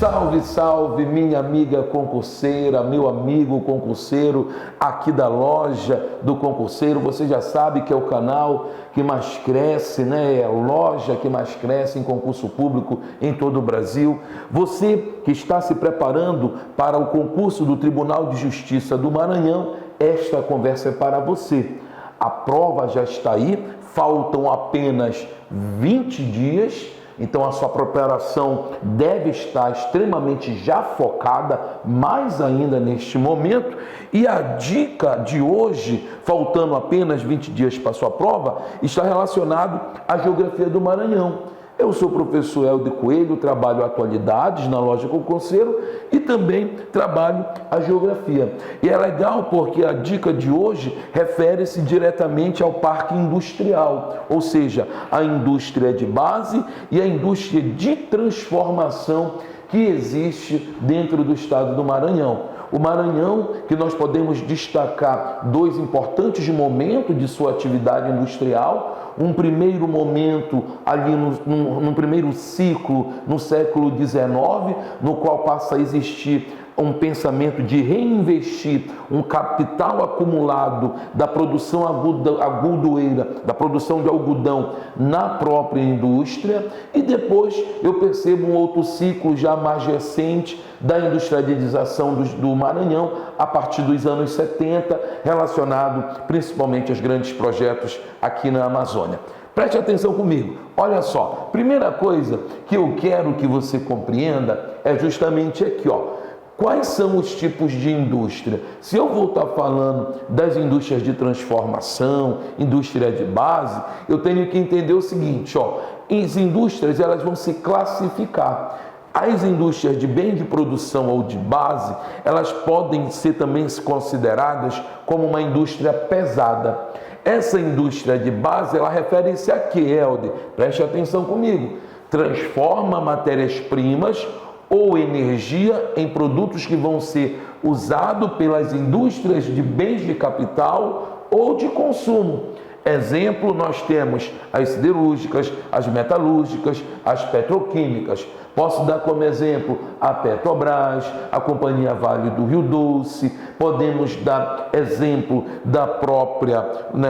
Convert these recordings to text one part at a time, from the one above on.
Salve, salve, minha amiga concurseira, meu amigo concurseiro aqui da loja do concurseiro. Você já sabe que é o canal que mais cresce, né? É a loja que mais cresce em concurso público em todo o Brasil. Você que está se preparando para o concurso do Tribunal de Justiça do Maranhão, esta conversa é para você. A prova já está aí, faltam apenas 20 dias. Então a sua preparação deve estar extremamente já focada, mais ainda neste momento. E a dica de hoje, faltando apenas 20 dias para a sua prova, está relacionado à geografia do Maranhão. Eu sou o professor Helder Coelho, trabalho atualidades na loja concurseiro e também trabalho a geografia. E é legal porque a dica de hoje refere-se diretamente ao parque industrial, ou seja, a indústria de base e a indústria de transformação que existe dentro do estado do Maranhão. O Maranhão, que nós podemos destacar dois importantes momentos de sua atividade industrial. Um primeiro momento ali no primeiro ciclo, no século XIX, no qual passa a existir um pensamento de reinvestir um capital acumulado da produção agudoeira, da produção de algodão na própria indústria. E depois eu percebo um outro ciclo já mais recente da industrialização do Maranhão, a partir dos anos 70, relacionado principalmente aos grandes projetos aqui na Amazônia. Preste atenção comigo, olha só, primeira coisa que eu quero que você compreenda é justamente aqui, ó. Quais são os tipos de indústria? Se eu vou estar falando das indústrias de transformação, indústria de base, eu tenho que entender o seguinte, ó, as indústrias elas vão se classificar. As indústrias de bem de produção ou de base, elas podem ser também consideradas como uma indústria pesada. Essa indústria de base, ela refere-se a quê, Helder? Preste atenção comigo. Transforma matérias-primas ou energia em produtos que vão ser usados pelas indústrias de bens de capital ou de consumo. Exemplo, nós temos as siderúrgicas, as metalúrgicas, as petroquímicas. Posso dar como exemplo a Petrobras, a Companhia Vale do Rio Doce, podemos dar exemplo da própria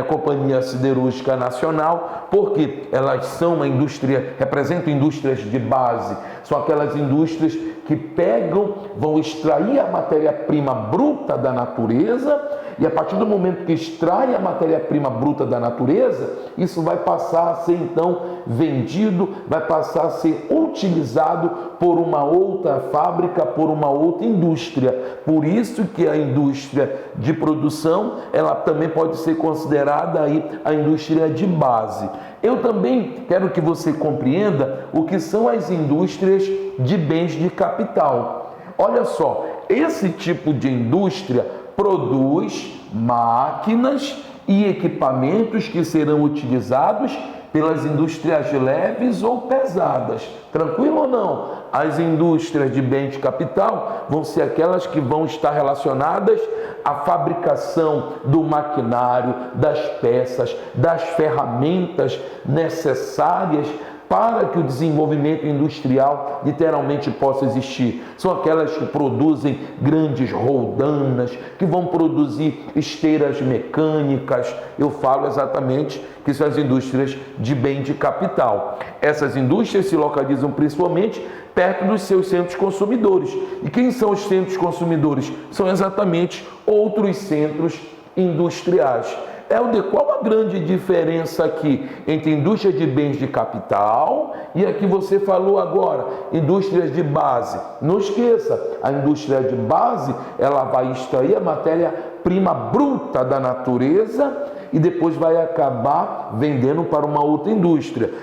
Companhia Siderúrgica Nacional, porque elas são uma indústria, representam indústrias de base, são aquelas indústrias que pegam, vão extrair a matéria-prima bruta da natureza, e a partir do momento que extrai a matéria-prima bruta da natureza, isso vai passar a ser então vendido, vai passar a ser utilizado por uma outra fábrica, por uma outra indústria. Por isso que a indústria de produção, ela também pode ser considerada aí a indústria de base. Eu também quero que você compreenda o que são as indústrias de bens de capital. Olha só, esse tipo de indústria produz máquinas e equipamentos que serão utilizados pelas indústrias leves ou pesadas. Tranquilo ou não? As indústrias de bens de capital vão ser aquelas que vão estar relacionadas à fabricação do maquinário, das peças, das ferramentas necessárias para que o desenvolvimento industrial literalmente possa existir. São aquelas que produzem grandes roldanas, que vão produzir esteiras mecânicas. Eu falo exatamente que são as indústrias de bem de capital. Essas indústrias se localizam principalmente perto dos seus centros consumidores. E quem são os centros consumidores? São exatamente outros centros industriais. Helder, qual a grande diferença aqui entre indústria de bens de capital e a que você falou agora, indústrias de base? Não esqueça, a indústria de base, ela vai extrair a matéria-prima bruta da natureza e depois vai acabar vendendo para uma outra indústria.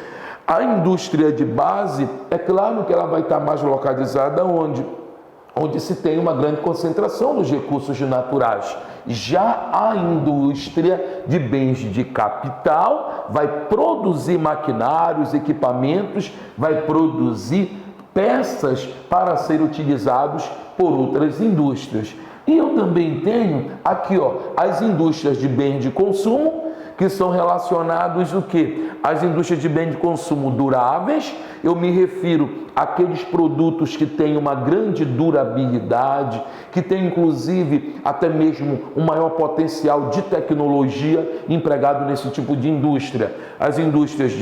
A indústria de base, é claro que ela vai estar mais localizada onde se tem uma grande concentração dos recursos naturais. Já a indústria de bens de capital vai produzir maquinários, equipamentos, vai produzir peças para ser utilizados por outras indústrias. E eu também tenho aqui, ó, as indústrias de bens de consumo, que são relacionados o quê? Às indústrias de bens de consumo duráveis. Eu me refiro àqueles produtos que têm uma grande durabilidade, que têm inclusive até mesmo um maior potencial de tecnologia empregado nesse tipo de indústria. As indústrias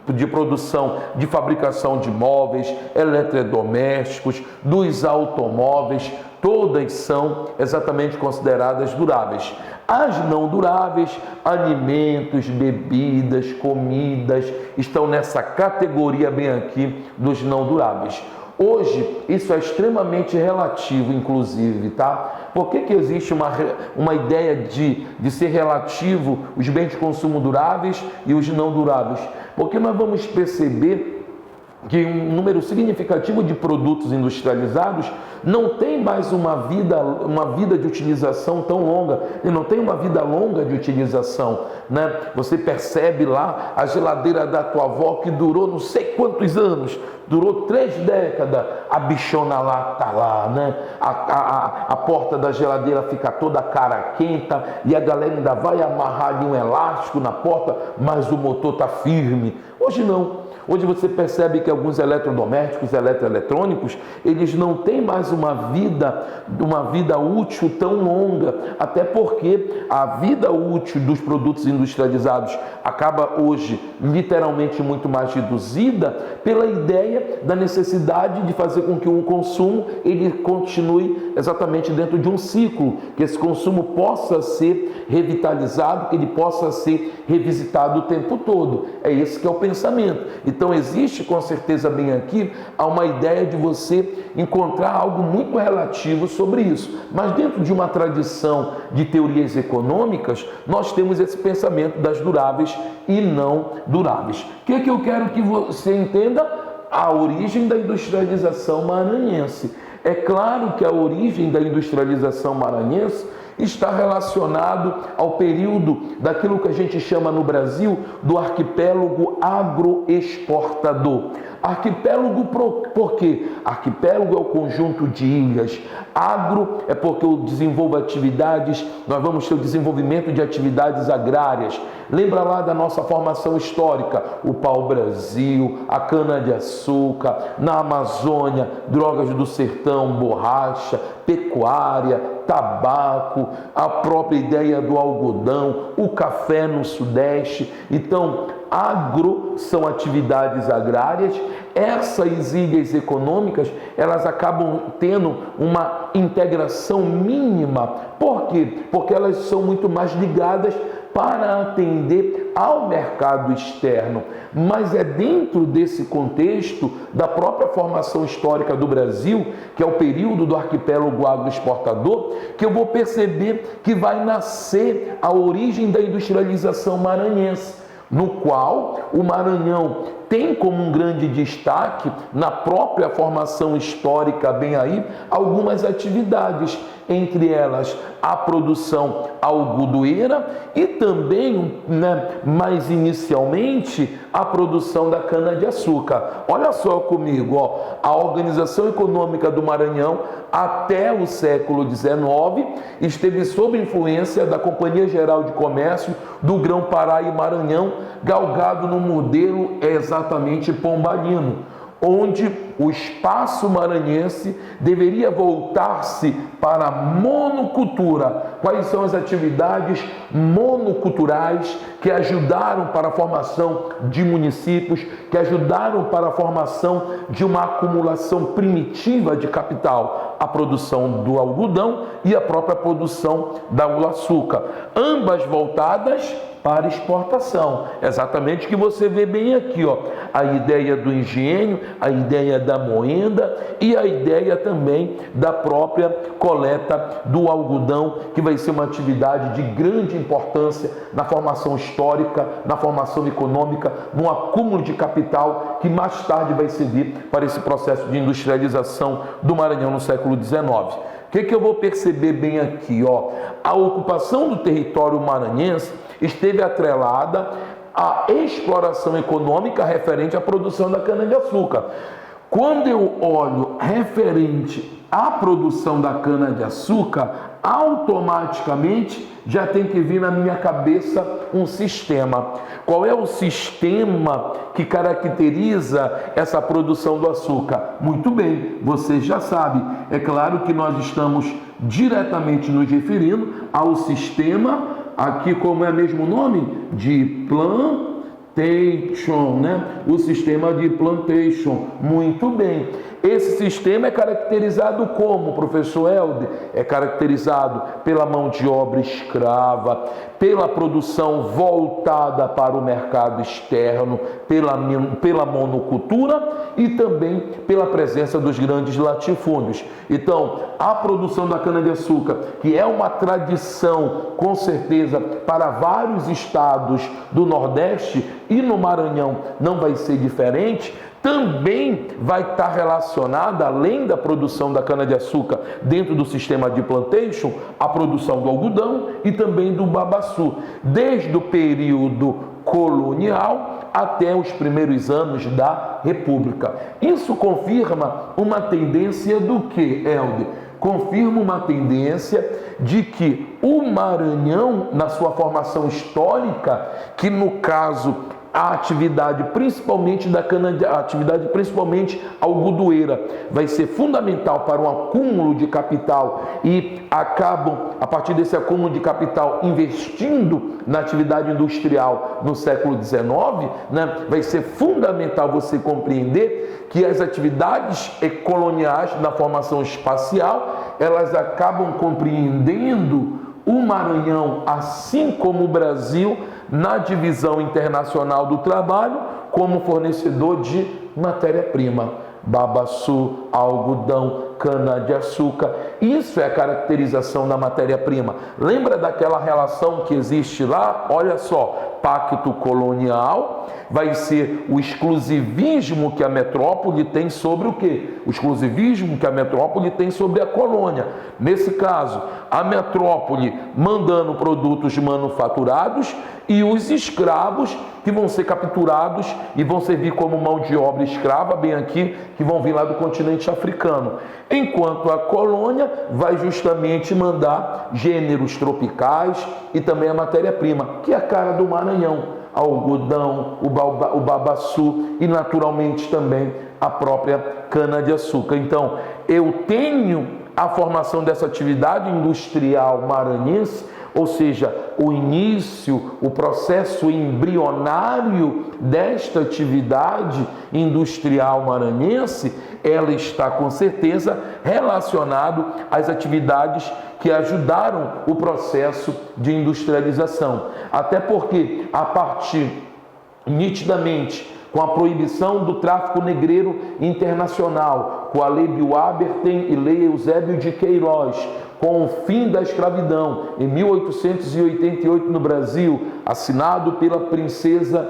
de produção, de fabricação de móveis, eletrodomésticos, dos automóveis, todas são exatamente consideradas duráveis. As não duráveis, alimentos, bebidas, comidas, estão nessa categoria bem aqui dos não duráveis. Hoje, isso é extremamente relativo, inclusive, tá? Por que existe uma ideia de ser relativo os bens de consumo duráveis e os não duráveis? Porque nós vamos perceber que um número significativo de produtos industrializados não tem mais uma vida de utilização tão longa, e não tem uma vida longa de utilização, né? Você percebe lá a geladeira da tua avó que durou não sei quantos anos, durou 3 décadas, a bichona lá tá lá, né? A porta da geladeira fica toda caraquenta e a galera ainda vai amarrar ali um elástico na porta, mas o motor tá firme. Hoje não. Hoje você percebe que alguns eletrodomésticos, eletroeletrônicos, eles não têm mais uma vida útil tão longa, até porque a vida útil dos produtos industrializados acaba hoje literalmente muito mais reduzida pela ideia da necessidade de fazer com que o consumo ele continue exatamente dentro de um ciclo, que esse consumo possa ser revitalizado, que ele possa ser revisitado o tempo todo. É esse que é o pensamento. Então existe com certeza bem aqui uma ideia de você encontrar algo muito relativo sobre isso. Mas dentro de uma tradição de teorias econômicas, nós temos esse pensamento das duráveis e não duráveis. O que eu quero que você entenda? A origem da industrialização maranhense. É claro que a origem da industrialização maranhense está relacionado ao período daquilo que a gente chama no Brasil do arquipélago agroexportador. Arquipélago por quê? Arquipélago é o conjunto de ilhas. Agro é porque eu desenvolvo atividades, nós vamos ter o desenvolvimento de atividades agrárias. Lembra lá da nossa formação histórica, o pau-brasil, a cana-de-açúcar, na Amazônia, drogas do sertão, borracha, pecuária, tabaco, a própria ideia do algodão, o café no Sudeste. Então, agro são atividades agrárias. Essas ilhas econômicas, elas acabam tendo uma integração mínima. Por quê? Porque elas são muito mais ligadas para atender ao mercado externo. Mas é dentro desse contexto da própria formação histórica do Brasil, que é o período do arquipélago agroexportador, que eu vou perceber que vai nascer a origem da industrialização maranhense, no qual o Maranhão tem como um grande destaque, na própria formação histórica bem aí, algumas atividades, entre elas a produção algodoeira e também, mais inicialmente, a produção da cana-de-açúcar. Olha só comigo, ó, a Organização Econômica do Maranhão, até o século XIX, esteve sob influência da Companhia Geral de Comércio do Grão-Pará e Maranhão, galgado no modelo exatamente pombalino, onde o espaço maranhense deveria voltar-se para a monocultura. Quais são as atividades monoculturais que ajudaram para a formação de municípios, que ajudaram para a formação de uma acumulação primitiva de capital? A produção do algodão e a própria produção da uva-açúcar, ambas voltadas para exportação. Exatamente o que você vê bem aqui, ó, a ideia do engenho, a ideia da moenda e a ideia também da própria coleta do algodão, que vai ser uma atividade de grande importância na formação histórica, na formação econômica, no acúmulo de capital que mais tarde vai servir para esse processo de industrialização do Maranhão no século XIX. O que eu vou perceber bem aqui, ó? A ocupação do território maranhense esteve atrelada à exploração econômica referente à produção da cana-de-açúcar. Quando eu olho referente à produção da cana-de-açúcar, automaticamente já tem que vir na minha cabeça um sistema. Qual é o sistema que caracteriza essa produção do açúcar? Muito bem, você já sabe. É claro que nós estamos diretamente nos referindo ao sistema, aqui como é mesmo o nome? De plantation, né? O sistema de plantation. Muito bem. Esse sistema é caracterizado como, professor Helder? É caracterizado pela mão de obra escrava, pela produção voltada para o mercado externo, pela monocultura e também pela presença dos grandes latifúndios. Então, a produção da cana-de-açúcar, que é uma tradição, com certeza, para vários estados do Nordeste e no Maranhão não vai ser diferente, também vai estar relacionada, além da produção da cana-de-açúcar dentro do sistema de plantation, a produção do algodão e também do babaçu, desde o período colonial até os primeiros anos da República. Isso confirma uma tendência do que, Helder? Confirma uma tendência de que o Maranhão, na sua formação histórica, que no caso a atividade principalmente algodoeira vai ser fundamental para um acúmulo de capital e acabam, a partir desse acúmulo de capital, investindo na atividade industrial no século XIX, né? Vai ser fundamental você compreender que as atividades coloniais na formação espacial, elas acabam compreendendo o Maranhão, assim como o Brasil, na divisão internacional do trabalho, como fornecedor de matéria-prima. Babaçu, algodão, cana-de-açúcar. Isso é a caracterização da matéria-prima. Lembra daquela relação que existe lá? Olha só, pacto colonial vai ser o exclusivismo que a metrópole tem sobre o quê? O exclusivismo que a metrópole tem sobre a colônia. Nesse caso, a metrópole mandando produtos manufaturados e os escravos que vão ser capturados e vão servir como mão de obra escrava, bem aqui, que vão vir lá do continente africano. Enquanto a colônia vai justamente mandar gêneros tropicais e também a matéria-prima, que é a cara do Maranhão, algodão, o babaçu e naturalmente também a própria cana-de-açúcar. Então, eu tenho a formação dessa atividade industrial maranhense, ou seja, o início, o processo embrionário desta atividade industrial maranhense, ela está com certeza relacionado às atividades que ajudaram o processo de industrialização. Até porque, a partir, nitidamente, com a proibição do tráfico negreiro internacional, com a Lei Bill Aberten e Lei Eusébio de Queiroz, com o fim da escravidão em 1888 no Brasil, assinado pela princesa,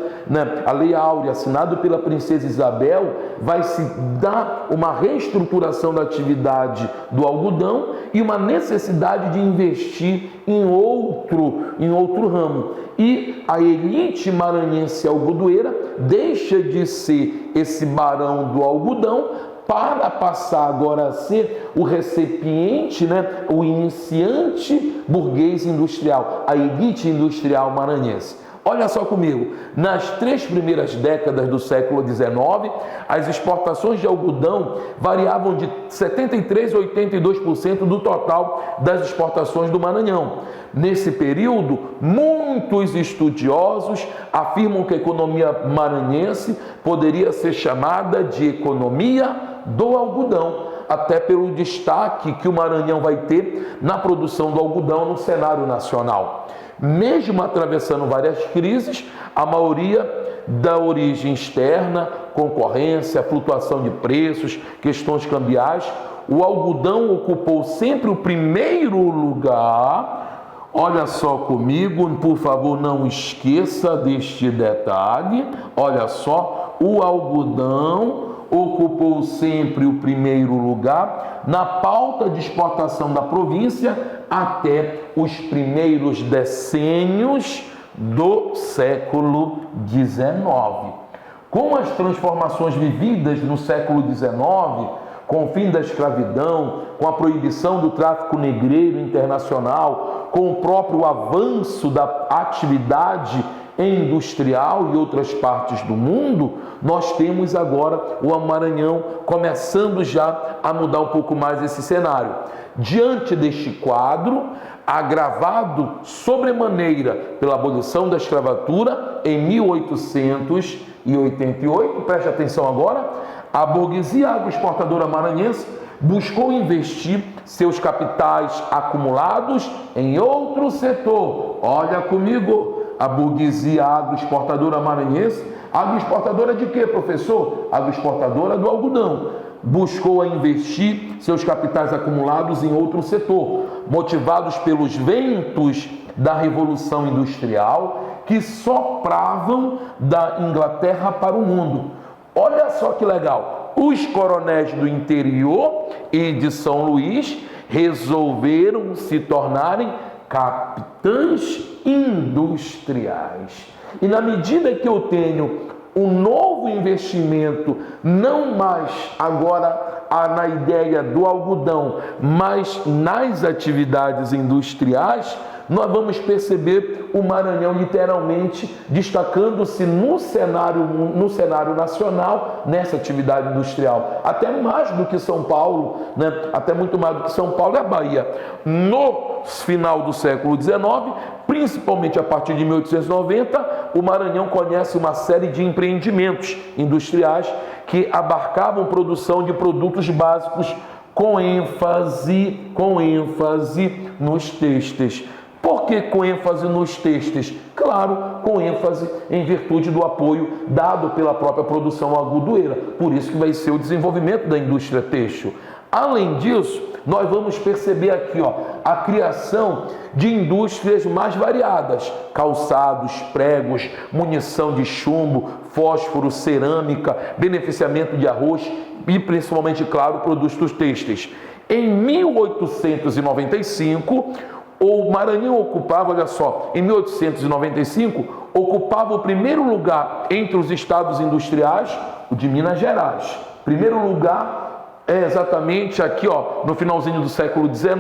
a Lei Áurea, assinado pela princesa Isabel, vai se dar uma reestruturação da atividade do algodão e uma necessidade de investir em outro ramo. E a elite maranhense algodoeira deixa de ser esse barão do algodão para passar agora a ser o recipiente, o iniciante burguês industrial, a elite industrial maranhense. Olha só comigo, nas 3 primeiras décadas do século XIX, as exportações de algodão variavam de 73% a 82% do total das exportações do Maranhão. Nesse período, muitos estudiosos afirmam que a economia maranhense poderia ser chamada de economia do algodão, até pelo destaque que o Maranhão vai ter na produção do algodão no cenário nacional. Mesmo atravessando várias crises, a maioria da origem externa, concorrência, flutuação de preços, questões cambiais, o algodão ocupou sempre o primeiro lugar. Olha só comigo, por favor, não esqueça deste detalhe. Olha só, o algodão ocupou sempre o primeiro lugar na pauta de exportação da província até os primeiros decênios do século XIX. Com as transformações vividas no século XIX, com o fim da escravidão, com a proibição do tráfico negreiro internacional, com o próprio avanço da atividade industrial em outras partes do mundo, nós temos agora o Maranhão começando já a mudar um pouco mais esse cenário. Diante deste quadro, agravado sobremaneira pela abolição da escravatura em 1888, preste atenção agora, a burguesia agroexportadora maranhense buscou investir seus capitais acumulados em outro setor. Olha comigo, a burguesia agroexportadora maranhense, agroexportadora de quê, professor? Agroexportadora do algodão. Buscou investir seus capitais acumulados em outro setor, motivados pelos ventos da Revolução Industrial que sopravam da Inglaterra para o mundo. Olha só que legal, os coronéis do interior e de São Luís resolveram se tornarem capitães industriais. E na medida que eu tenho um novo investimento, não mais agora na ideia do algodão, mas nas atividades industriais, nós vamos perceber o Maranhão literalmente destacando-se no cenário nacional nessa atividade industrial, até mais do que São Paulo, né? Até muito mais do que São Paulo e a Bahia. No final do século XIX, principalmente a partir de 1890, o Maranhão conhece uma série de empreendimentos industriais que abarcavam produção de produtos básicos com ênfase nos têxteis. Por que com ênfase nos têxteis? Claro, com ênfase em virtude do apoio dado pela própria produção agudoeira. Por isso que vai ser o desenvolvimento da indústria têxtil. Além disso, nós vamos perceber aqui a criação de indústrias mais variadas: calçados, pregos, munição de chumbo, fósforo, cerâmica, beneficiamento de arroz e principalmente, claro, produtos têxteis. Em 1895, o Maranhão ocupava, olha só, em 1895, ocupava o primeiro lugar entre os estados industriais, o de Minas Gerais. Primeiro lugar é exatamente aqui, no finalzinho do século XIX,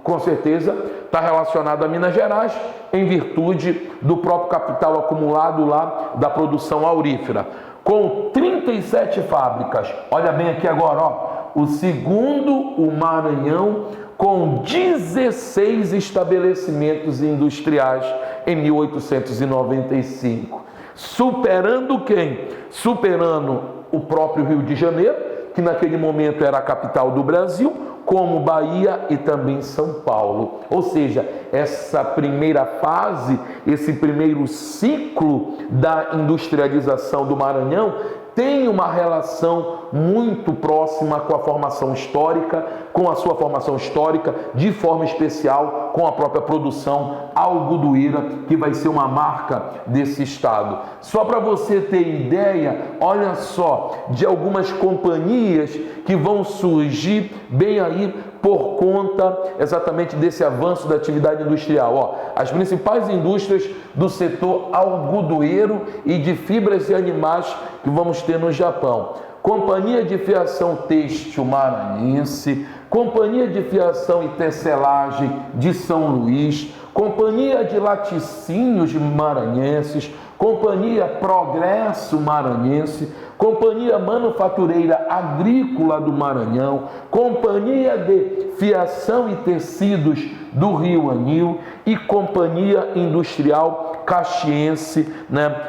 com certeza está relacionado a Minas Gerais, em virtude do próprio capital acumulado lá da produção aurífera. Com 37 fábricas, olha bem aqui agora, o segundo, o Maranhão, com 16 estabelecimentos industriais em 1895. Superando quem? Superando o próprio Rio de Janeiro, que naquele momento era a capital do Brasil, como Bahia e também São Paulo. Ou seja, essa primeira fase, esse primeiro ciclo da industrialização do Maranhão tem uma relação muito próxima com a formação histórica, com a sua formação histórica, de forma especial com a própria produção algodoeira, que vai ser uma marca desse estado. Só para você ter ideia, olha só, de algumas companhias que vão surgir bem aí por conta exatamente desse avanço da atividade industrial. As principais indústrias do setor algodoeiro e de fibras de animais que vamos ter no Japão: Companhia de Fiação Têxtil Maranhense, Companhia de Fiação e Tecelagem de São Luís, Companhia de Laticínios Maranhenses, Companhia Progresso Maranhense, Companhia Manufatureira Agrícola do Maranhão, Companhia de Fiação e Tecidos do Rio Anil e Companhia Industrial Caxiense,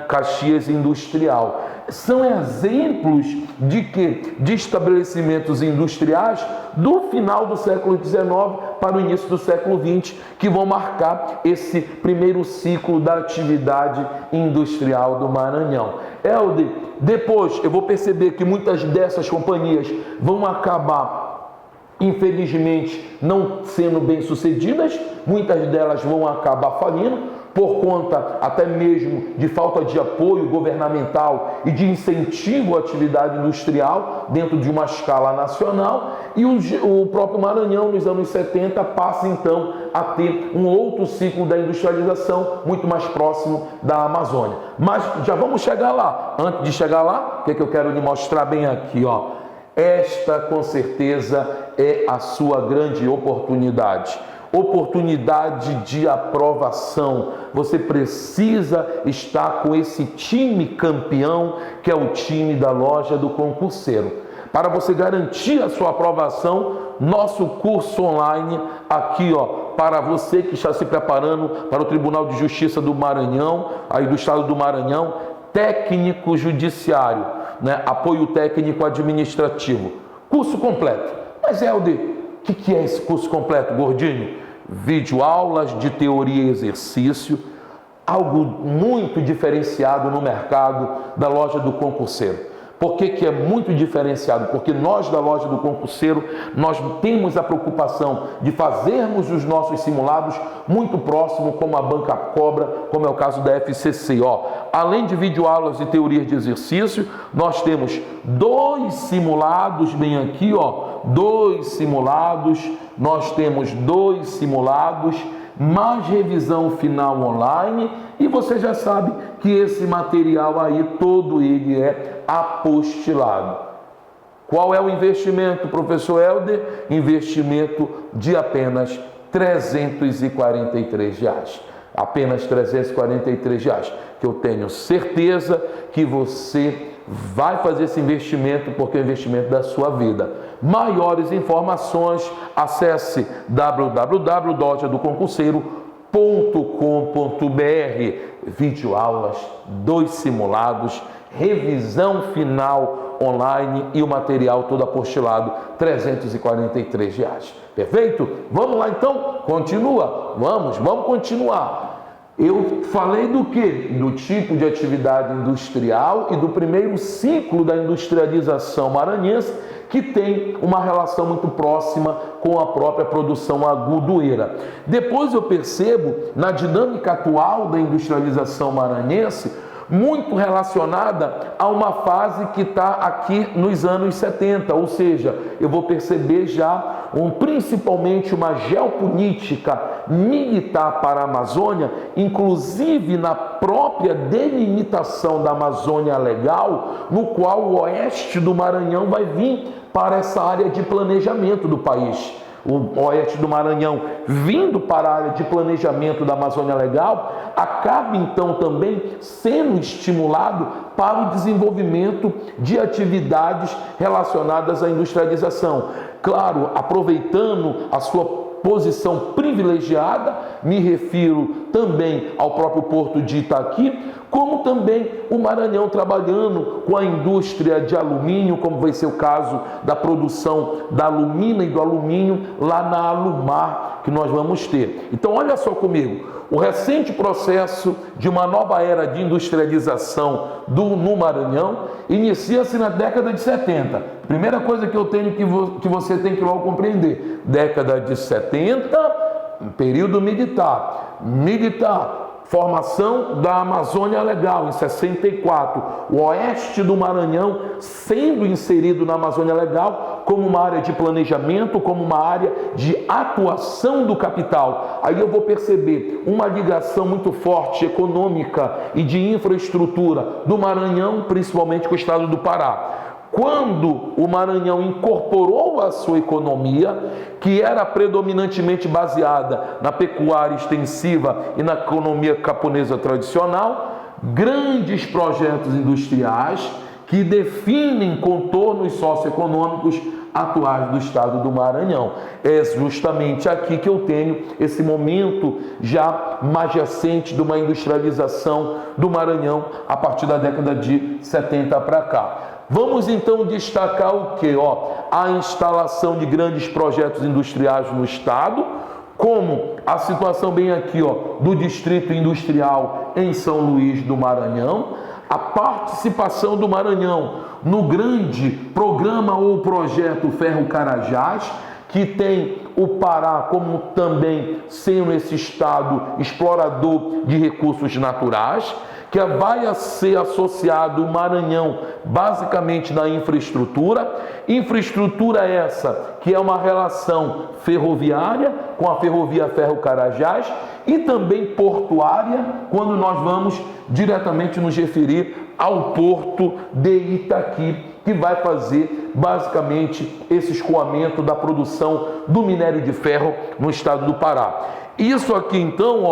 Caxias Industrial. São exemplos de quê? De estabelecimentos industriais do final do século XIX para o início do século XX, que vão marcar esse primeiro ciclo da atividade industrial do Maranhão. Helder, depois eu vou perceber que muitas dessas companhias vão acabar, infelizmente, não sendo bem sucedidas, muitas delas vão acabar falindo, por conta até mesmo de falta de apoio governamental e de incentivo à atividade industrial dentro de uma escala nacional, e o próprio Maranhão, nos anos 70, passa então a ter um outro ciclo da industrialização muito mais próximo da Amazônia. Mas já vamos chegar lá. Antes de chegar lá, o que eu quero lhe mostrar bem aqui, ó. Esta, com certeza, é a sua grande oportunidade. Oportunidade de aprovação. Você precisa estar com esse time campeão, que é o time da Loja do Concurseiro. Para você garantir a sua aprovação, nosso curso online aqui, ó, para você que está se preparando para o Tribunal de Justiça do Maranhão, aí do Estado do Maranhão, técnico judiciário, né? Apoio técnico administrativo. Curso completo. Mas, Helder, o que é esse curso completo, gordinho? Videoaulas de teoria e exercício, algo muito diferenciado no mercado da Loja do Concurseiro. Por que é muito diferenciado? Porque nós da Loja do Concurseiro, nós temos a preocupação de fazermos os nossos simulados muito próximo, como a banca cobra, como é o caso da FCC. Ó, além de videoaulas e teorias de exercício, nós temos 2 simulados, bem aqui, ó, 2 simulados, nós temos 2 simulados, mais revisão final online, e você já sabe que esse material aí, todo ele é apostilado. Qual é o investimento, professor Helder? Investimento de apenas R$ 343. Apenas R$ 343, que eu tenho certeza que você vai fazer esse investimento, porque é o investimento da sua vida. Maiores informações, acesse www.lojadoconcurseiro.com.br. Videoaulas, 2 simulados, revisão final online e o material todo apostilado, R$ 343. Perfeito? Vamos lá então? Continua? Vamos continuar. Eu falei do quê? Do tipo de atividade industrial e do primeiro ciclo da industrialização maranhense, que tem uma relação muito próxima com a própria produção agudoeira. Depois eu percebo, na dinâmica atual da industrialização maranhense, muito relacionada a uma fase que está aqui nos anos 70, ou seja, eu vou perceber já principalmente uma geopolítica militar para a Amazônia, inclusive na própria delimitação da Amazônia Legal, no qual o oeste do Maranhão vai vir para essa área de planejamento do país. O oeste do Maranhão vindo para a área de planejamento da Amazônia Legal, acaba então também sendo estimulado para o desenvolvimento de atividades relacionadas à industrialização. Claro, aproveitando a sua posição privilegiada, me refiro também ao próprio porto de Itaqui, como também o Maranhão trabalhando com a indústria de alumínio, como vai ser o caso da produção da alumina e do alumínio lá na Alumar, que nós vamos ter. Então, olha só comigo, o recente processo de uma nova era de industrialização no Maranhão inicia-se na década de 70. Primeira coisa que eu tenho que você tem que logo compreender, década de 70, período militar, formação da Amazônia Legal em 64, o oeste do Maranhão sendo inserido na Amazônia Legal como uma área de planejamento, como uma área de atuação do capital. Aí eu vou perceber uma ligação muito forte econômica e de infraestrutura do Maranhão, principalmente com o estado do Pará. Quando o Maranhão incorporou a sua economia, que era predominantemente baseada na pecuária extensiva e na economia camponesa tradicional, grandes projetos industriais que definem contornos socioeconômicos atuais do estado do Maranhão. É justamente aqui que eu tenho esse momento já mais recente de uma industrialização do Maranhão a partir da década de 70 para cá. Vamos então destacar o que? A instalação de grandes projetos industriais no estado, como a situação bem aqui do Distrito Industrial em São Luís do Maranhão, a participação do Maranhão no grande programa ou projeto Ferro Carajás, que tem o Pará como também sendo esse estado explorador de recursos naturais, que vai ser associado o Maranhão basicamente na infraestrutura. Infraestrutura essa que é uma relação ferroviária com a ferrovia Ferro-Carajás e também portuária, quando nós vamos diretamente nos referir ao porto de Itaqui, que vai fazer basicamente esse escoamento da produção do minério de ferro no estado do Pará. Isso aqui então,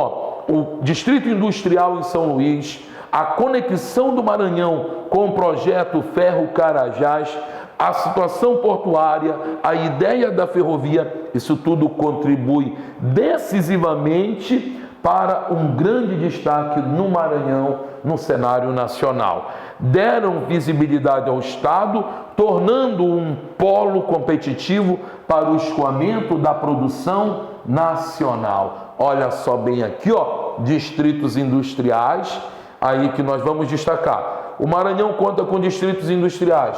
o Distrito Industrial em São Luís, a conexão do Maranhão com o projeto Ferro-Carajás, a situação portuária, a ideia da ferrovia, isso tudo contribui decisivamente para um grande destaque no Maranhão, no cenário nacional. Deram visibilidade ao estado, tornando um polo competitivo para o escoamento da produção nacional. Olha só bem aqui, distritos industriais, aí que nós vamos destacar. O Maranhão conta com distritos industriais,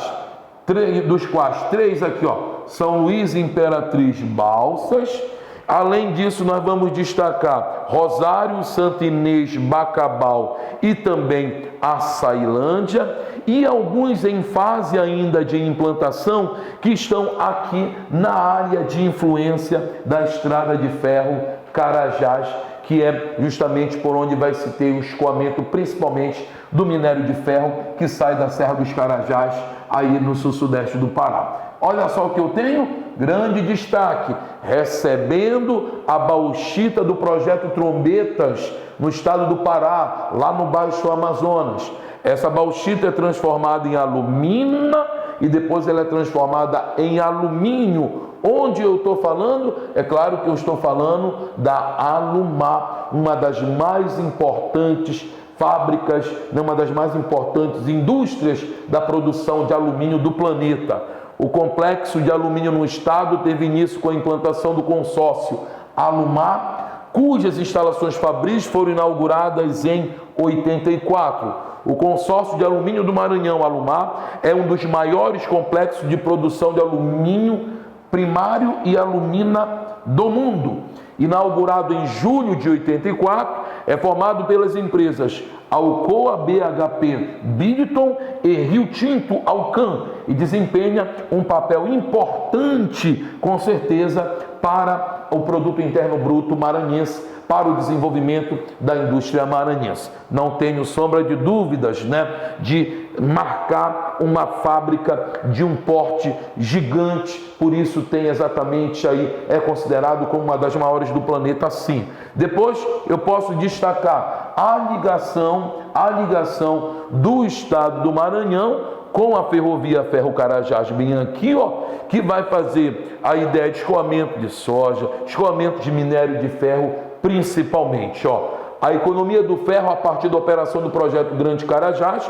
dos quais 3 aqui, São Luís, Imperatriz, Balsas. Além disso, nós vamos destacar Rosário, Santa Inês, Bacabal e também Açailândia, e alguns em fase ainda de implantação que estão aqui na área de influência da estrada de ferro Carajás, que é justamente por onde vai se ter o escoamento, principalmente do minério de ferro que sai da Serra dos Carajás, aí no sul-sudeste do Pará. Olha só o que eu tenho, grande destaque, recebendo a bauxita do projeto Trombetas no estado do Pará, lá no Baixo Amazonas. Essa bauxita é transformada em alumina e depois ela é transformada em alumínio. Onde eu estou falando? É claro que eu estou falando da Alumar, uma das mais importantes fábricas, uma das mais importantes indústrias da produção de alumínio do planeta. O complexo de alumínio no estado teve início com a implantação do consórcio Alumar, cujas instalações fabris foram inauguradas em 84. O consórcio de alumínio do Maranhão, Alumar, é um dos maiores complexos de produção de alumínio primário e alumina do mundo. Inaugurado em julho de 84, é formado pelas empresas Alcoa BHP Billiton e Rio Tinto Alcan e desempenha um papel importante, com certeza, para o produto interno bruto maranhense, para o desenvolvimento da indústria maranhense. Não tenho sombra de dúvidas, de marcar uma fábrica de um porte gigante, por isso tem exatamente aí, é considerado como uma das maiores do planeta, sim. Depois eu posso destacar a ligação do estado do Maranhão com a ferrovia Ferro-Carajás, bem aqui, que vai fazer a ideia de escoamento de soja, escoamento de minério de ferro, principalmente, a economia do ferro a partir da operação do projeto Grande Carajás,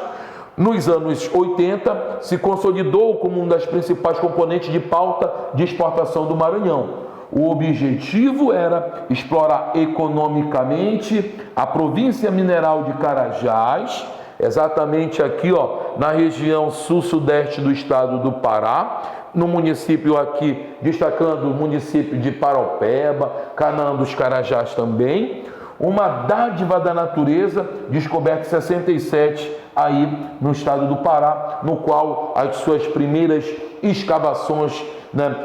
nos anos 80, se consolidou como uma das principais componentes de pauta de exportação do Maranhão. O objetivo era explorar economicamente a província mineral de Carajás, exatamente aqui, na região sul-sudeste do estado do Pará, no município aqui, destacando o município de Paraupeba, Canaã dos Carajás também, uma dádiva da natureza, descoberta em 67, aí no estado do Pará, no qual as suas primeiras escavações,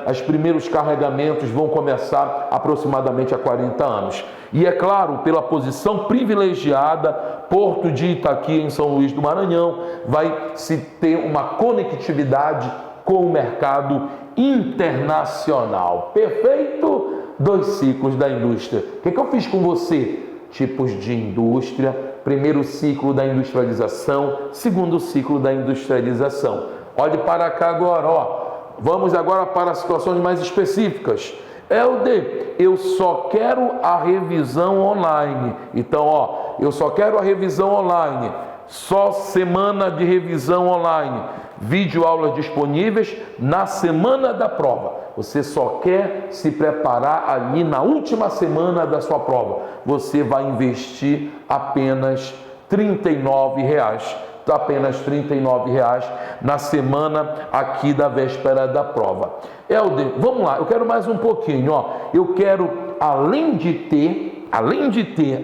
os primeiros carregamentos vão começar aproximadamente há 40 anos. E é claro, pela posição privilegiada, Porto de Itaqui, em São Luís do Maranhão, vai se ter uma conectividade com o mercado internacional. Perfeito? 2 ciclos da indústria. O que eu fiz com você? Tipos de indústria, primeiro ciclo da industrialização, segundo ciclo da industrialização. Olhe para cá agora, Vamos agora para situações mais específicas. Helder, eu só quero a revisão online. Então, eu só quero a revisão online. Só semana de revisão online. Vídeo aulas disponíveis na semana da prova. Você só quer se preparar ali na última semana da sua prova. Você vai investir apenas R$ 39. apenas R$ 39,00 na semana aqui da véspera da prova. Helder, vamos lá, eu quero mais um pouquinho, ó. Eu quero, além de ter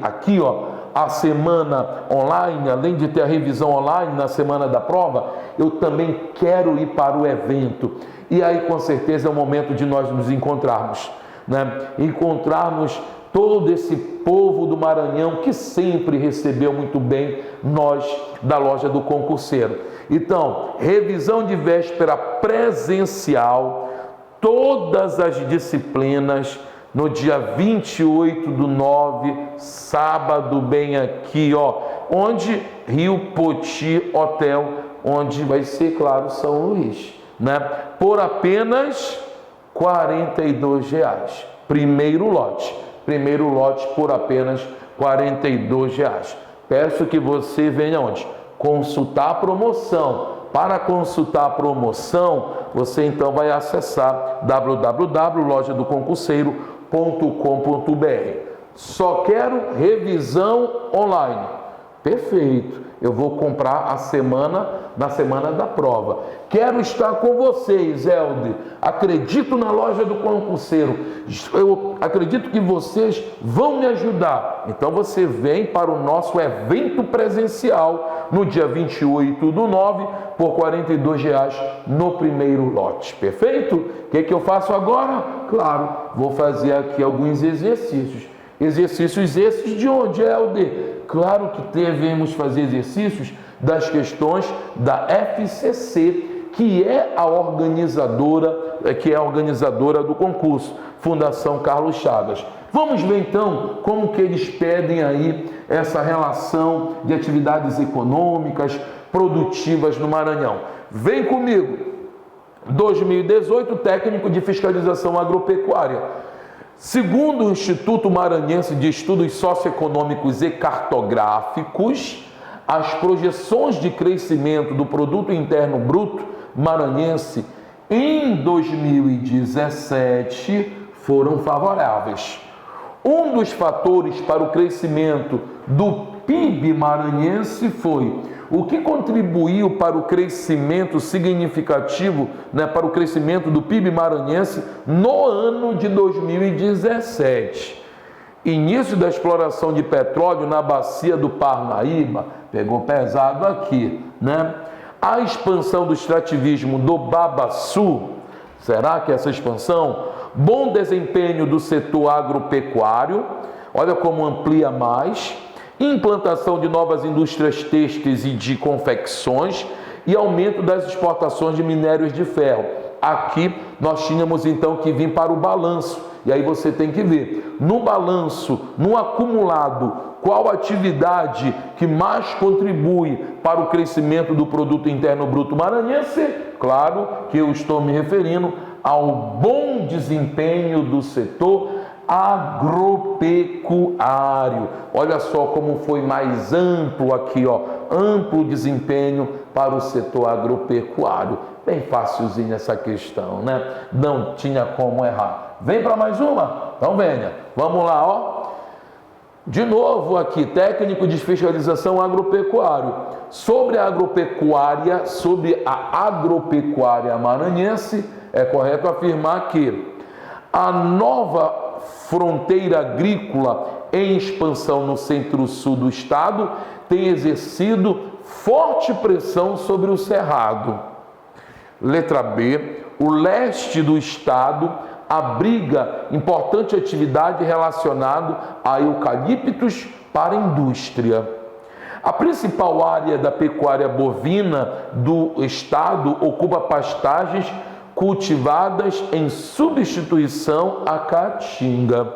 aqui, ó, a semana online, além de ter a revisão online na semana da prova, eu também quero ir para o evento. E aí, com certeza, é o momento de nós nos encontrarmos, né? Encontrarmos todo esse povo do Maranhão que sempre recebeu muito bem nós da loja do concurseiro. Então, revisão de véspera presencial, todas as disciplinas, no dia 28/9, sábado, bem aqui, ó, onde Rio Poti Hotel, onde vai ser, claro, São Luís, né? Por apenas R$ 42,00. Primeiro lote por apenas R$ 42,00. Peço que você venha onde? Consultar a promoção. Para consultar a promoção, você então vai acessar www.lojadoconcurseiro.com.br. Só quero revisão online. Perfeito. Eu vou comprar na semana da prova. Quero estar com vocês, Helder. Acredito na loja do concurseiro. Eu acredito que vocês vão me ajudar. Então você vem para o nosso evento presencial no dia 28/9 por R$ 42,00 no primeiro lote. Perfeito? O que eu faço agora? Claro, vou fazer aqui alguns exercícios. Exercícios esses de onde, Helder? Claro que devemos fazer exercícios das questões da FCC, que é a organizadora do concurso, Fundação Carlos Chagas. Vamos ver então como que eles pedem aí essa relação de atividades econômicas, produtivas no Maranhão. Vem comigo. 2018, técnico de fiscalização agropecuária. Segundo o Instituto Maranhense de Estudos Socioeconômicos e Cartográficos, as projeções de crescimento do Produto Interno Bruto maranhense em 2017 foram favoráveis. Um dos fatores para o crescimento do PIB maranhense foi o que contribuiu para o crescimento significativo, para o crescimento do PIB maranhense no ano de 2017. Início da exploração de petróleo na bacia do Parnaíba, pegou pesado aqui, né? A expansão do extrativismo do Babaçu, será que essa expansão? Bom desempenho do setor agropecuário, olha como amplia mais. Implantação de novas indústrias têxteis e de confecções e aumento das exportações de minérios de ferro. Aqui nós tínhamos então que vir para o balanço, e aí você tem que ver, no balanço, no acumulado, qual atividade que mais contribui para o crescimento do Produto Interno Bruto maranhense? Claro que eu estou me referindo ao bom desempenho do setor agropecuário. Olha só como foi mais amplo aqui, ó, amplo desempenho para o setor agropecuário. Bem facilzinha essa questão, né? Não tinha como errar. Vem para mais uma? Então venha. Vamos lá, ó. De novo aqui, técnico de fiscalização agropecuário. Sobre a agropecuária maranhense, é correto afirmar que a nova fronteira agrícola em expansão no centro-sul do estado tem exercido forte pressão sobre o cerrado. Letra B, o leste do estado abriga importante atividade relacionada a eucaliptos para a indústria. A principal área da pecuária bovina do estado ocupa pastagens cultivadas em substituição à caatinga.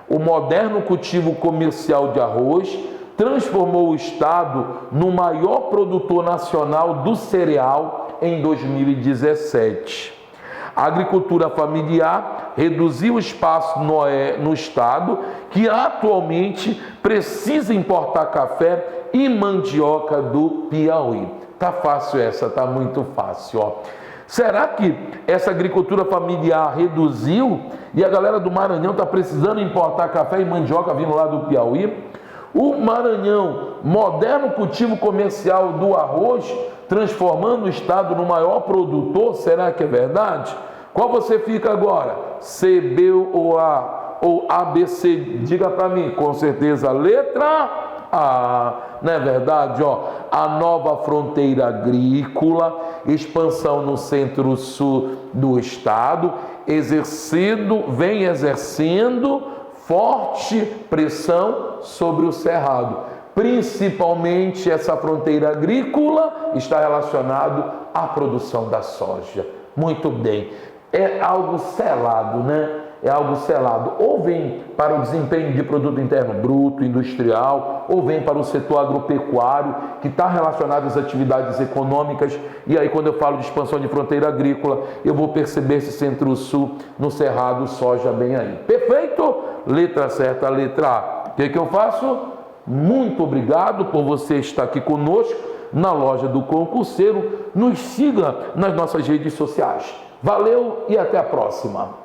O moderno cultivo comercial de arroz transformou o estado no maior produtor nacional do cereal em 2017. A agricultura familiar reduziu o espaço no estado, que atualmente precisa importar café e mandioca do Piauí. Tá fácil essa, tá muito fácil, ó. Será que essa agricultura familiar reduziu e a galera do Maranhão está precisando importar café e mandioca vindo lá do Piauí? O Maranhão moderno cultivo comercial do arroz, transformando o estado no maior produtor. Será que é verdade? Qual você fica agora? C, B ou A? Ou A, B, C? Diga para mim. Com certeza a letra A. Não é verdade? A nova fronteira agrícola, expansão no centro-sul do estado, vem exercendo forte pressão sobre o cerrado. Principalmente essa fronteira agrícola está relacionado à produção da soja. Muito bem, é algo selado, né? É algo selado. Ou vem para o desempenho de produto interno bruto, industrial, ou vem para o setor agropecuário, que está relacionado às atividades econômicas. E aí, quando eu falo de expansão de fronteira agrícola, eu vou perceber esse centro-sul no cerrado, soja bem aí. Perfeito? Letra certa, letra A. O que eu faço? Muito obrigado por você estar aqui conosco na loja do Concurseiro. Nos siga nas nossas redes sociais. Valeu e até a próxima.